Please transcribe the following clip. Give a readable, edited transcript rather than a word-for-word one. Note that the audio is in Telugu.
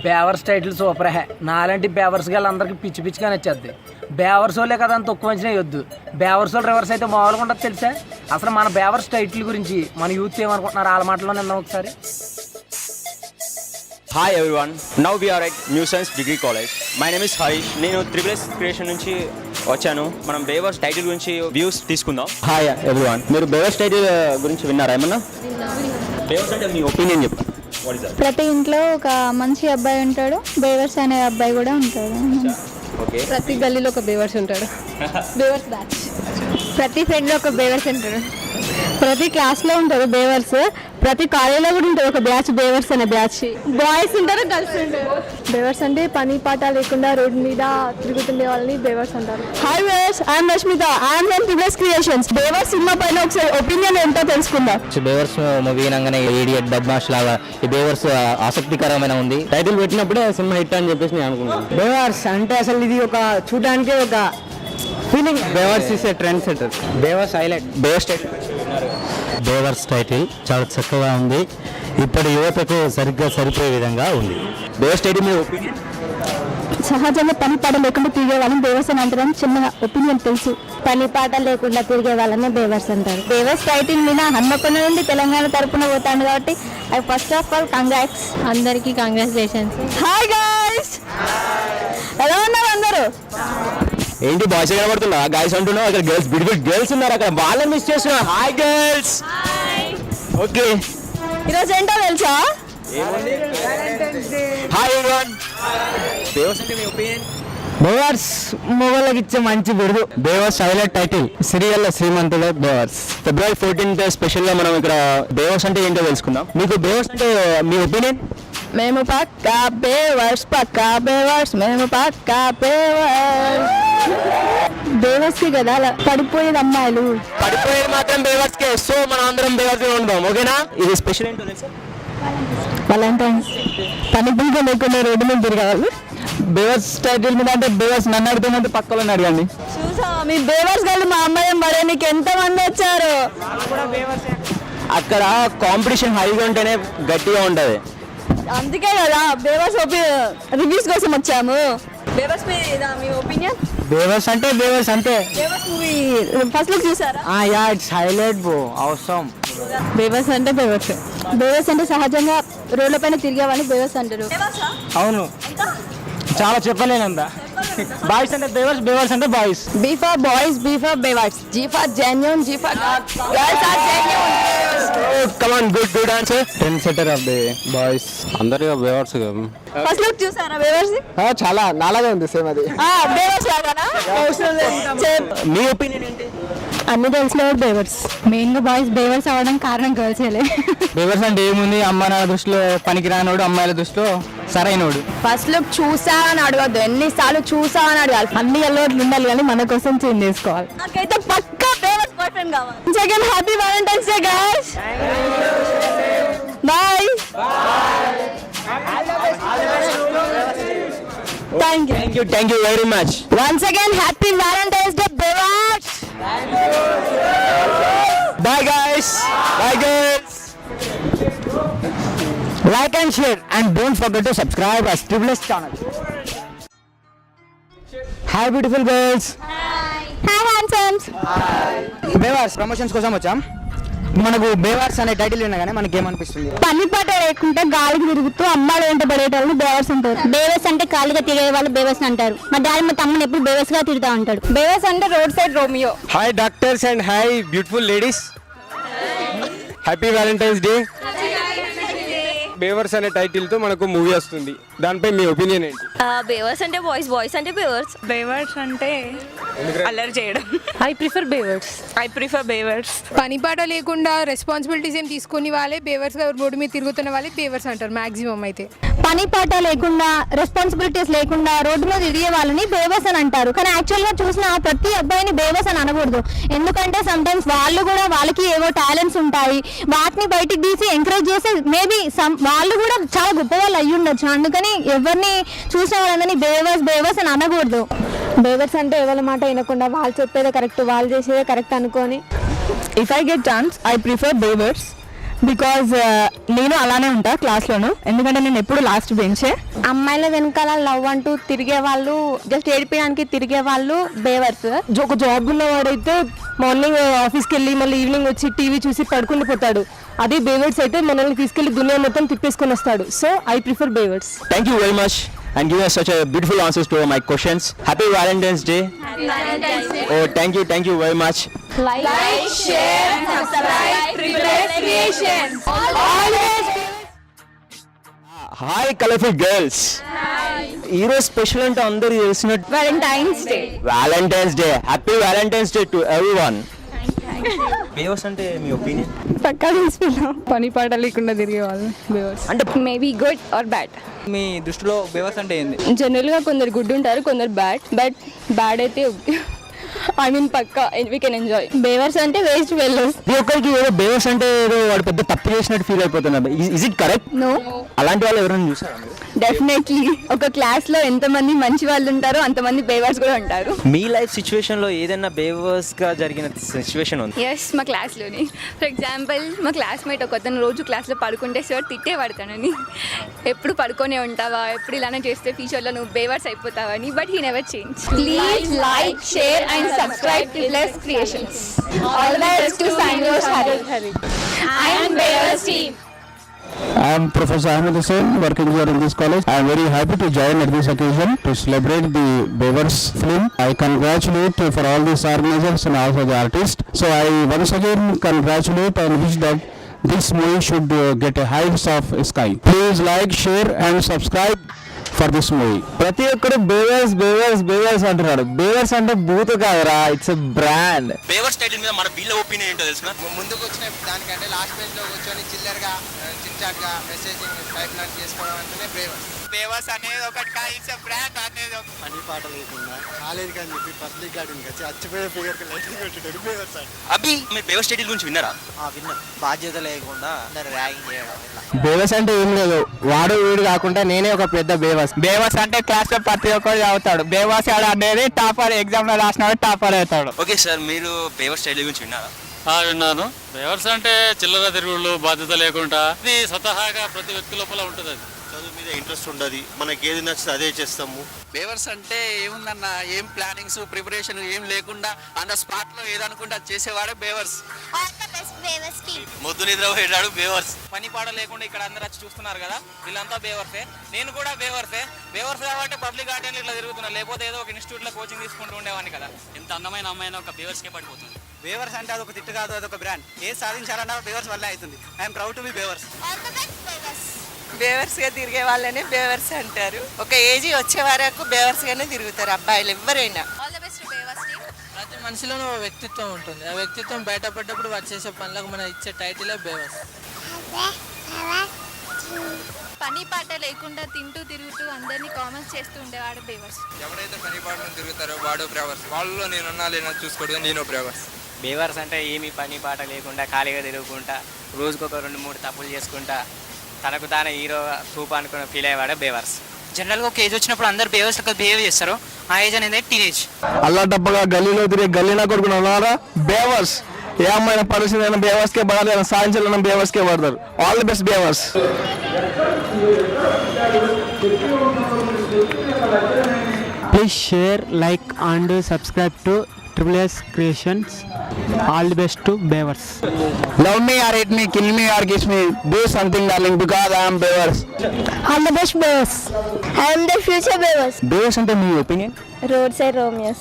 బేవర్స్ టైటిల్ సూపర్ హే. నాలాంటి బేవర్స్ గల అందరికి పిచ్చి పిచ్చిగా నచ్చేద్ది. బేవర్స్ వాళ్ళే కదా అంత తక్కువ అంచనా వద్దు. బేవర్స్ వాళ్ళు రివర్స్ అయితే మామూలుగా ఉంటుంది తెలుసా. అసలు మన బేవర్స్ టైటిల్ గురించి మన యూత్ ఏమనుకుంటున్నారు వాళ్ళ మాటలో నిందాం ఒకసారి. Hi everyone, now we are at new science degree college. My name is Harish. నేను త్రిబుల్ క్రియేషన్ నుంచి వచ్చాను. మనం బేవర్స్ టైటిల్ గురించి వ్యూస్ తీసుకుందాం. హాయ్ ఎవ్రీవన్, మీరు బేవర్స్ టైటిల్ గురించి విన్నారా ఏమన్నా? బేవర్స్ అంటే మీ ఒపీనియన్ చెప్పండి. ప్రతి ఇంట్లో ఒక మంచి అబ్బాయి ఉంటాడు, బేవర్స్ అనే అబ్బాయి కూడా ఉంటాడు. ఓకే. ప్రతి గల్లీలో ఒక బేవర్స్ ఉంటాడు. బేవర్స్ బ్యాచ్. ప్రతి ఫ్రెండ్ లో ఒక బేవర్స్ ఉంటాడు. ప్రతి క్లాస్ లో ఉంటారు బేవర్స్. ప్రతి కాలేజీలో కూడా ఉంటుంది ఒక బ్యాచ్ బేవర్స్ అనే బ్యాచ్. బాయ్స్ ఉంటారు, గర్ల్స్ ఉంటారు. బేవర్స్ అంటే పని పాట లేకుండా రోడ్డు మీద తిరుగుతుండే వాళ్ళని బేవర్స్ అంటారు. హాయ్ బేవర్స్, I'm Rashmita, I'm from triple creations. బేవర్స్ సినిమా పైన ఒకసారి ఒపీనియన్ ఏంటో తెలుసుకుందాం. బేవర్స్ మూవీ వినగానే ఇడియట్ బద్మాష్ లాగా ఈ బేవర్స్ ఆసక్తికరమైన ఉంది. టైటిల్ పెట్టినప్పుడే సినిమా హిట్ అని చెప్పేసి నేను అనుకుంటున్నాను. బేవర్స్ అంటే అసలు ఇది ఒక చూడడానికి ఒక ఫీలింగ్. బేవర్స్ ఇస్ ఏ ట్రెండ్ సెటర్. బేవర్స్ హైలైట్. బేవర్స్ టైటిల్ బేవర్స్ టైటిల్ చాలా చక్కగా ఉంది. ఇప్పటి యువతకు సరిగ్గా సరిపోయే విధంగా ఉంది. బేవర్స్ టైటిల్ మీ ఒపీనియన్? సహజంగా పని పాట లేకుండా తిరిగే వాళ్ళని బేవర్స్ అని అంటారని చిన్న ఒపీనియన్ తెలుసు. పని పాట లేకుండా తిరిగే వాళ్ళని బేవర్స్ అంటారు. బేవర్స్ టైటిల్ మీద హన్మకొండ నుండి తెలంగాణ తరపున పోతాను కాబట్టి ఫస్ట్ ఆఫ్ ఆల్ కంగ్రాట్స్. అందరికీ కంగ్రాచులేషన్స్. హాయ్ గైస్, ఎలా ఉన్నారు అందరూ? ఏంటి బాయ్స్ కనబడుతున్నా? గాయస్ అంటున్నావు, అక్కడ గర్ల్స్ బ్యూటిఫుల్ గర్ల్స్ ఉన్నారు, అక్కడ వాళ్ళని మిస్ చేస్తున్నా. Hi girls. ఓకే, ఈరోజు ఏంటో తెలుసా? Hi everyone. బేవర్స్ అంటే మీ ఒపీనియన్? బేవర్స్ మొగోళ్ళకి ఇచ్చే మంచి బిరుదు. బేవర్స్ హైలైట్ టైటిల్. సీరియల్ శ్రీమంతుడు బేవర్స్. ఫిబ్రవరి 14th స్పెషల్ గా మనం ఇక్కడ బేవర్స్ అంటే ఏంటో తెలుసుకుందాం. మీకు బేవర్స్ అంటే మీ ఒపీనియన్? మేము పక్కా బేవర్స్, పక్కా బేవర్స్, మేము పక్కా బేవర్స్. బేవర్స్ కి కదా అలా పడిపోయేది అమ్మాయిలు. పడిపోయేది మాత్రం బేవర్స్ కే. సో మనం అందరం బేవర్స్ ఉందాం, ఓకేనా? ఇది స్పెషల్ ఏంటో తెలుసా? వాలంటైన్స్. పని పుంజ లేకుండా రోడ్డు మీద తిరగాలి. బేవర్స్ టైటిల్ మీద అంటే బేవర్స్ నన్ను అడుగుతున్నట్టు పక్కన అడగండి. చూసా మీ బేవర్స్ గారు మా అమ్మాయి పడే నీకు ఎంత మంది వచ్చారు. అక్కడ కాంపిటీషన్ హైగా ఉంటేనే గట్టిగా ఉంటది. అందుకే కదా బేవర్స్ రివ్యూస్ కోసం వచ్చాము. బేవర్స్ మీద మీ ఒపీనియన్? బేవర్స్ అంటే బేవర్స్ అంతే. బేవర్స్ మూవీ ఫస్ట్ లుక్ చూసారా? యా, ఇట్స్ హైలైట్ బ్రో, అవసరం. బేవర్స్ అంటే బేవర్స్. బేవర్స్ అంటే సహజంగా రోడ్ల పైన తిరిగే వాళ్ళని బేవర్స్ అంటారు. అవును, చాలా చెప్పలేనంత. బాయ్స్ అంటే బేవర్స్, బేవర్స్ అంటే boys. B for boys, B for బేవర్స్, G for genuine, G for girls are genuine. Come on, good answer. Trend setter of the boys. అందరిగా బేవర్స్. ఫస్ట్ లుక్ చూసారా బేవర్స్? చాలా నాలాగే ఉంది సేమ్ అది. బేవర్స్ లాగానా? మీ ఒపీనియన్ ఏంటి? అన్ని తెలిసిన బేవర్స్. మెయిన్ గా బాయ్స్ బేవర్స్ అవ్వడం కారణం గర్ల్స్. బేవర్స్ అంటే ఏముంది, అమ్మ నాన్న దృష్టిలో పనికిరానోడు, అమ్మాయిల దృష్టిలో సరైనోడు. ఫస్ట్ లుక్ చూసావని అడగద్దు, ఎన్నిసార్లు చూసావని అడగాలి. అన్ని అలవాట్లు ఉండాలి కానీ మన కోసం చేంజ్ చేసుకోవాలి. నాకైతే పక్కా బేవర్స్ బాయ్ ఫ్రెండ్ కావాలి. Second happy valentine's day guys. Bye. Thank you very much. Once again happy valentine's day బేవర్స్. Bye guys. Bye girls. Like and share and don't forget to subscribe our Tribulous channel. Hi beautiful girls. Hi handsomes. బేవర్స్ ప్రమోషన్స్ కోసం వచ్చాం. మనకు బేవర్స్ అనే టైటిల్ వినగానే మనకి ఏమనిపిస్తుంది? పని పాట లేకుండా గాలికి తిరుగుతూ అమ్మాయిలు వెంట పడేటోళ్ళు బేవర్స్ అంటారు. బేవర్స్ అంటే ఖాళీగా తిరిగే వాళ్ళు బేవర్స్ అంటారు. మా డాడీ మా తమ్ముని ఎప్పుడు బేవర్స్ గా తిరుగుతా ఉంటాడు. బేవర్స్ అంటే road side Romeo. Hi doctors and hi beautiful ladies. Happy Valentine's Day. బేవర్స్ అనే టైటిల్ తో మనకు మూవీ వస్తుంది, దానిపై మీ ఒపీనియన్ ఏంటి? బేవర్స్ అంటే బాయ్స్, బాయ్స్ అంటే బేవర్స్. బేవర్స్ అంటే అల్లరి చేయడం. ఐ ప్రిఫర్ బేవర్స్. పని పాట లేకుండా రెస్పాన్సిబిలిటీస్ ఏం తీసుకుని వాళ్ళే బేవర్స్ గా రోడ్డు మీద తిరుగుతున్న వాళ్ళే బేవర్స్ అంటారు మాక్సిమం అయితే. పని పాట లేకుండా రెస్పాన్సిబిలిటీస్ లేకుండా రోడ్డు మీద తిరిగే వాళ్ళని బేవర్స్ అని అంటారు. కానీ యాక్చువల్ గా చూసిన ప్రతి అబ్బాయిని బేవర్స్ అని అనకూడదు. ఎందుకంటే సమ్ టైమ్స్ వాళ్ళు కూడా వాళ్ళకి ఏవో టాలెంట్స్ ఉంటాయి, వాటిని బయటికి తీసి ఎంకరేజ్ చేసి మేబీ వాళ్ళు కూడా చాలా గొప్ప వాళ్ళు అయ్యి ఉండొచ్చు. అందుకని ఎవరిని చూసిన వాళ్ళని బేవర్స్ అని అనకూడదు. బేవర్స్ అంటే ఎవరి మాట వినకుండా వాళ్ళు చెప్పేదే కరెక్ట్, వాళ్ళు చేసేదే కరెక్ట్ అనుకొని. If I get chance, I prefer bevers. Because నేను అలానే ఉంటా క్లాస్లోను, ఎందుకంటే నేను ఎప్పుడు లాస్ట్ బెంచే. అమ్మాయిల వెనకాల లవ్ అంటూ తిరిగే వాళ్ళు, జస్ట్ ఏడిపించడానికి తిరిగే వాళ్ళు బేవర్స్. ఒక జాబ్ ఉన్నవాడైతే మార్నింగ్ ఆఫీస్కి వెళ్ళి మళ్ళీ ఈవినింగ్ వచ్చి టీవీ చూసి పడుకుని పోతాడు. అదే బేవర్స్ అయితే మనల్ని తీసుకెళ్లి దునియా మొత్తం తిప్పేసుకొని వస్తాడు. సో ఐ ప్రిఫర్ బేవర్స్. Thank you very much and giving us such a beautiful answers to my questions. Happy Valentine's Day. Happy Valentine's Day. Oh, thank you very much. Like, share and subscribe Triple S Creations. Always. Hi colorful girls. Hi. ఈరోజు స్పెషల్ అంటే అందరూ చేసినట్టు Valentine's Day. Happy Valentine's Day to everyone. బేవర్స్ అంటే మీ ఒపీనియన్? పక్కా తీసుకున్నాం, పని పాట లేకుండా తిరిగే వాళ్ళు బేవర్స్. అంటే మేబీ గుడ్ ఆర్ బ్యాడ్. మీ దృష్టిలో బేవర్స్ అంటే ఏంది? జనరల్గా కొందరు గుడ్ ఉంటారు, కొందరు బట్ బ్యాడ్ అయితే ఐ మీన్ పక్కా వీ కెన్ ఎంజాయ్. బేవర్స్ అంటే వేస్ట్ ఫెలోస్. ఈ ఒక్కరికి ఏదో బేవర్స్ అంటే ఏదో వాడు పెద్ద తప్పు చేసినట్టు ఫీల్ అయిపోతున్నారు. Is it correct? నో. అలాంటి వాళ్ళు ఎవరైనా చూసారా? డెఫినెట్లీ ఒక క్లాస్ లో ఎంతమంది మంచి వాళ్ళు ఉంటారో అంతమంది బేవర్స్ కూడా ఉంటారు. మీ లైఫ్ సిచ్యువేషన్ లో ఏదైనా బేవర్స్ గా జరిగిన సిచ్యువేషన్ ఉంది? ఎస్, మా క్లాస్లోని ఫర్ ఎగ్జాంపుల్ మా క్లాస్మేట్ ఒక అతను రోజు క్లాస్లో పడుకుంటే సార్ తిట్టేవాడు తనని, ఎప్పుడు పడుకొనే ఉంటావా, ఎప్పుడు ఇలానే చేస్తే ఫ్యూచర్లో నువ్వు బేవర్స్ అయిపోతావని. But he never change. Please like, share and subscribe Triple S Creations. All the best to Sangos Hari. I am Bevers team. I am Professor Ahmed Hussain, working here in this college. I am very happy to join at this occasion to celebrate the Bevers film. I congratulate for all these organizers and also the artists. So I once again congratulate and wish that this movie should get a heights of sky. Please like, share and subscribe for this movie. ప్రతి ఒక్కరు బేవర్స్ అంటున్నాడు. బేవర్స్ అంటే బూత్ కాదురా, ఇట్స్ ఎ బ్రాండ్. బేవర్స్ టైటిల్ మీద మన వీళ్ళ ఒపీనియన్ ఏంటో తెలుసునా? ముందుకు వచ్చిన దానికంటే లాస్ట్ బెంచ్ లో కూర్చొని చిల్లర్గా చిట్చాట్గా మెసేజింగ్ టైప్ లాంటి చేసుకోవడం అంటేనే బేవర్స్ అనేది ఒకటి కాదు, ఇట్స్ ఎ బ్రాండ్ అనేది. పని పాట లేకుండా కాలేదు కానీ చెప్పి పబ్లిక్ గార్డెన్ వచ్చి అచ్చిపోయే ఫిగర్ లైటింగ్ కొట్టాడు బేవర్స్ అంటే. అభి, మీరు బేవర్స్ టైటిల్ గురించి విన్నారా? విన్నా. బాధ్యత లేకుండా ర్యాగింగ్ చేయడం. బేవర్స్ అంటే ఏం లేదు, వాడు వీడు కాకుండా నేనే ఒక పెద్ద బేవర్స్. బేవర్స్ అంటే క్లాస్ లో ప్రతి ఒక్కరు చదువుతాడు. బేవర్స్ అనేది టాపర్, ఎగ్జామ్ లో రాసినాడు టాపర్ అవుతాడు. ఓకే సార్, మీరు బేవర్స్ టైటిల్ గురించి విన్నారా? విన్నాను. బేవర్స్ అంటే చిల్లర తిరుగుళ్ళు, బాధ్యత లేకుండా, ఇది స్వతహాగా ప్రతి వ్యక్తి లోపల ఉంటుంది. అది చదువు మీద ఇంట్రెస్ట్ ఉండదు, మనకి ఏది నచ్చితే అదే చేస్తాము. బేవర్స్ అంటే ఏముందన్న, ఏం ప్లానింగ్స్ ప్రిపరేషన్ ఏం లేకుండా ఆన్ ద స్పాట్ లో ఏదనుకుంటే అది చేసేవాడే బేవర్స్. మొద్దు నిద్ర పోయేటాడు బేవర్స్. పని పాట లేకుండా ఇక్కడ అందరు వచ్చి చూస్తున్నారు కదా, వీళ్ళంతా బేవర్సే. నేను కూడా బేవర్సే. బేవర్స్ కాబట్టి పబ్లిక్ గార్డెన్లు ఇట్లా తిరుగుతున్నా, లేకపోతే ఏదో ఒక ఇన్స్టిట్యూట్ లో కోచింగ్ తీసుకుంటూ ఉండేవాడిని కదా. ఎంత అందమైన అమ్మాయినా ఒక బేవర్స్కే పడిపోతుంది. బేవర్స్ అంటే అదొక తిట్టు కాదు, అదొక బ్రాండ్. ఏది సాధించాలన్నా బేవర్స్ వల్లే అవుతుంది. ఐఎమ్ ప్రౌడ్ టు బి బేవర్స్. బేవర్స్గా తిరిగే వాళ్ళని బేవర్స్ అంటారు. ఒక ఏజీ వచ్చే వరకు బేవర్స్గానే తిరుగుతారు అబ్బాయిలు ఎవరైనా. ప్రతి మనిషిలోనూ వ్యక్తిత్వం ఉంటుంది. ఆ వ్యక్తిత్వం బయటపడ్డప్పుడు వాడు చేసే పనులకు మనం ఇచ్చే టైటిలే బేవర్స్. పని పాట లేకుండా తింటూ తిరుగుతూ అందరినీ కామెంట్స్ చేస్తూ ఉండేవాడు బేవర్స్. ఎవరైతే పని పాటలు తిరుగుతారో వాడు బేవర్స్. వాళ్ళలో నేనున్నా లేనో చూసుకోవడం నేను బేవర్స్. బేవర్స్ అంటే ఏమి పని పాట లేకుండా ఖాళీగా తిరుగుకుంటా, రోజుకొక 2-3 తప్పులు చేసుకుంటా, తనకు తానే హీరో రూప అనుకుని ఫీల్ అయ్యేవాడే బేవర్స్. జనరల్గా ఒక ఏజ్ వచ్చినప్పుడు అందరు బేవర్స్ లెక్క బిహేవ్ చేస్తారు. ఆ ఏజ్ అనేది టీనేజ్. అల్లా డబ్బగా గల్లీలో తిరిగి గల్లీనా కొడుకున్నారా బేవర్స్. ఏ అమ్మాయిన పరిస్థితి అయినా బేవర్స్కే పడాలి, సాధించాలన్నా బేవర్స్కే పడతారు. ఆల్ ది బెస్ట్ బేవర్స్. Please share, like and subscribe to Triple S Creations. All the best to Bevers. Love me or hate me, kill me or kiss me, do something darling because I am Bevers. All the best Bevers. I am the future Bevers. బేవర్స్ అంటే మీ ఒపీనియన్? Road side Romeos.